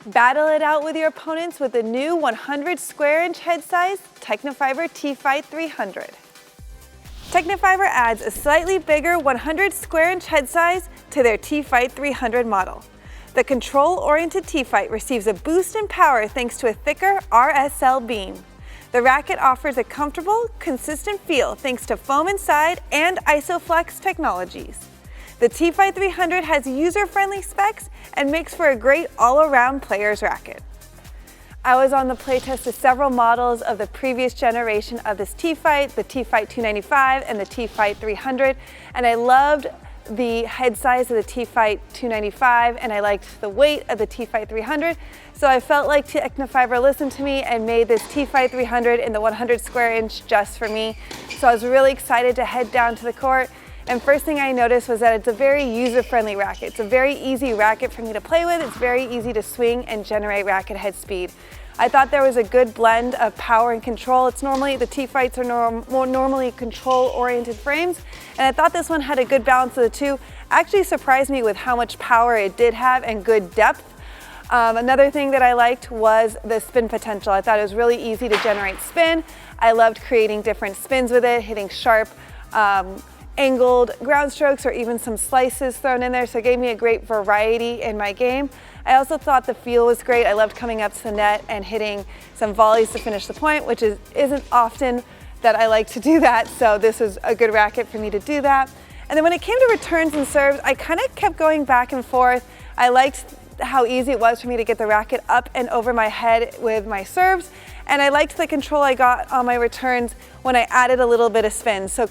Battle it out with your opponents with the new 100 square inch head size Tecnifibre TFight 300. Tecnifibre adds a slightly bigger 100 square inch head size to their TFight 300 model. The control-oriented TFight receives a boost in power thanks to a thicker RSL Beam. The racket offers a comfortable, consistent feel thanks to foam inside and ISOFLEX technologies. The TFight 300 has user-friendly specs and makes for a great all-around player's racket. I was on the playtest of several models of the previous generation of this TFight, the TFight 295 and the TFight 300, and I loved the head size of the TFight 295 and I liked the weight of the TFight 300, so I felt like Tecnifibre listened to me and made this TFight 300 in the 100 square inch just for me. So I was really excited to head down to the court, and first thing I noticed was that it's a very user-friendly racket. It's a very easy racket for me to play with. It's very easy to swing and generate racket head speed. I thought there was a good blend of power and control. It's normally, the TFights are more normally control-oriented frames, and I thought this one had a good balance of the two. Actually surprised me with how much power it did have and good depth. Another thing that I liked was the spin potential. I thought it was really easy to generate spin. I loved creating different spins with it, hitting sharp, angled ground strokes or even some slices thrown in there, so it gave me a great variety in my game. I also thought the feel was great. I loved coming up to the net and hitting some volleys to finish the point, which isn't often that I like to do that, so this was a good racket for me to do that. And then when it came to returns and serves, I kind of kept going back and forth. I liked how easy it was for me to get the racket up and over my head with my serves, and I liked the control I got on my returns when I added a little bit of spin. So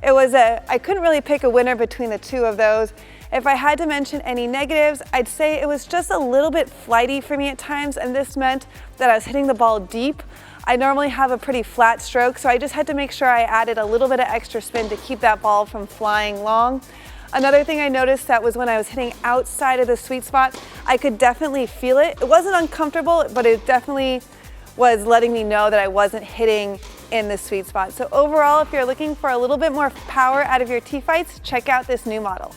I couldn't really pick a winner between the two of those. If I had to mention any negatives, I'd say it was just a little bit flighty for me at times, and this meant that I was hitting the ball deep. I normally have a pretty flat stroke, so I just had to make sure I added a little bit of extra spin to keep that ball from flying long. Another thing I noticed that was when I was hitting outside of the sweet spot, I could definitely feel it. It wasn't uncomfortable, but it definitely was letting me know that I wasn't hitting in the sweet spot. So overall, if you're looking for a little bit more power out of your TFights, check out this new model.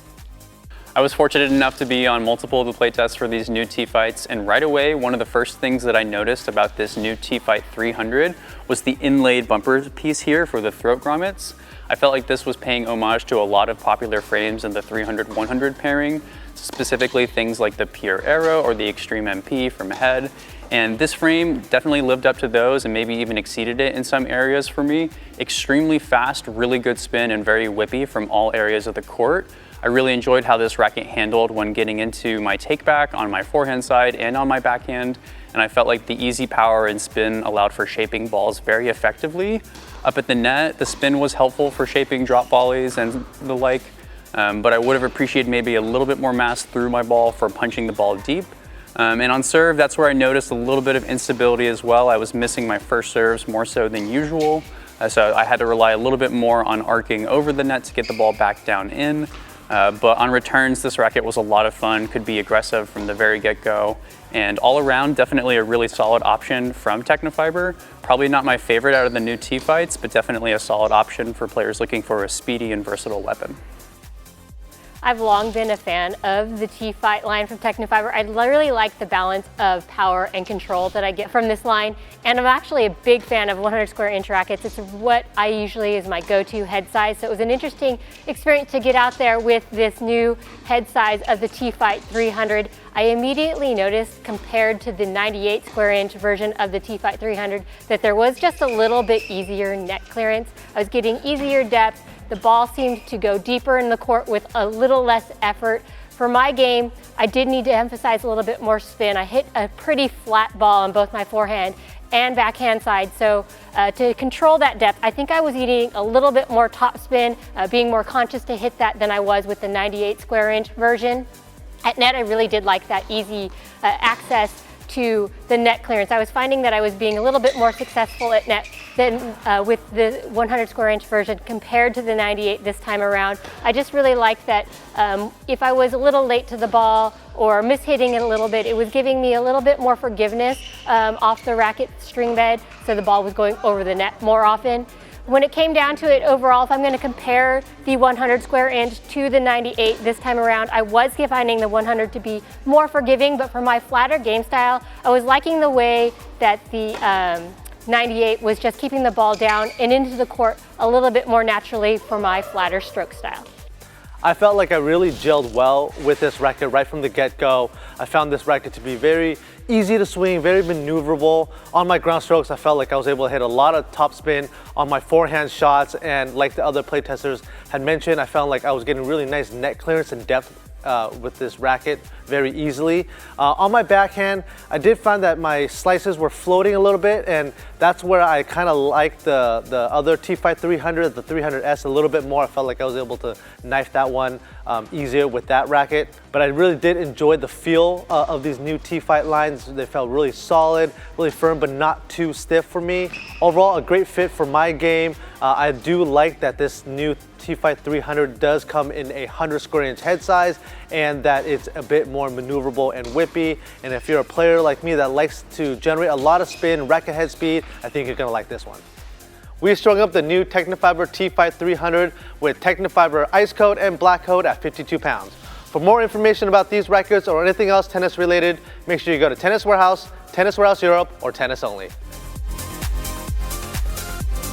I was fortunate enough to be on multiple of the playtests for these new TFights, and right away, one of the first things that I noticed about this new TFight 300 was the inlaid bumper piece here for the throat grommets. I felt like this was paying homage to a lot of popular frames in the 300-100 pairing, specifically things like the Pure Aero or the Extreme MP from Head. And this frame definitely lived up to those and maybe even exceeded it in some areas for me. Extremely fast, really good spin, and very whippy from all areas of the court. I really enjoyed how this racket handled when getting into my take back on my forehand side and on my backhand, and I felt like the easy power and spin allowed for shaping balls very effectively. Up at the net, the spin was helpful for shaping drop volleys and the like, but I would have appreciated maybe a little bit more mass through my ball for punching the ball deep. And on serve, that's where I noticed a little bit of instability as well. I was missing my first serves more so than usual, so I had to rely a little bit more on arcing over the net to get the ball back down in. But on returns, this racket was a lot of fun, could be aggressive from the very get-go, and all around, definitely a really solid option from Tecnifibre. Probably not my favorite out of the new TFights, but definitely a solid option for players looking for a speedy and versatile weapon. I've long been a fan of the TFight line from Tecnifibre. I really like the balance of power and control that I get from this line, and I'm actually a big fan of 100 square inch rackets. It's what I usually is my go-to head size, so it was an interesting experience to get out there with this new head size of the TFight 300. I immediately noticed, compared to the 98 square inch version of the TFight 300, that there was just a little bit easier net clearance. I was getting easier depth. The ball seemed to go deeper in the court with a little less effort. For my game, I did need to emphasize a little bit more spin. I hit a pretty flat ball on both my forehand and backhand side, so to control that depth, I think I was needing a little bit more top spin, being more conscious to hit that than I was with the 98 square inch version. At net, I really did like that easy access to the net clearance. I was finding that I was being a little bit more successful at net than with the 100 square inch version compared to the 98 this time around. I just really liked that if I was a little late to the ball or mishitting it a little bit, it was giving me a little bit more forgiveness off the racket string bed, so the ball was going over the net more often. When it came down to it overall, if I'm going to compare the 100 square inch to the 98 this time around, I was finding the 100 to be more forgiving, but for my flatter game style, I was liking the way that the 98 was just keeping the ball down and into the court a little bit more naturally for my flatter stroke style. I felt like I really gelled well with this racket right from the get-go. I found this racket to be very easy to swing, very maneuverable. On my ground strokes, I felt like I was able to hit a lot of topspin on my forehand shots, and like the other playtesters had mentioned, I felt like I was getting really nice net clearance and depth with this racket very easily. On my backhand, I did find that my slices were floating a little bit, and that's where I kind of liked the other TFight 300, the 300S a little bit more. I felt like I was able to knife that one easier with that racket. But I really did enjoy the feel of these new TFight lines. They felt really solid, really firm, but not too stiff for me. Overall, a great fit for my game. I do like that this new TFight 300 does come in a 100 square inch head size, and that it's a bit more maneuverable and whippy. And if you're a player like me that likes to generate a lot of spin, racket head speed, I think you're gonna like this one. We strung up the new Tecnifibre TFight 300 with Tecnifibre ice coat and black coat at 52 pounds. For more information about these rackets or anything else tennis related, make sure you go to Tennis Warehouse, Tennis Warehouse Europe, or Tennis Only.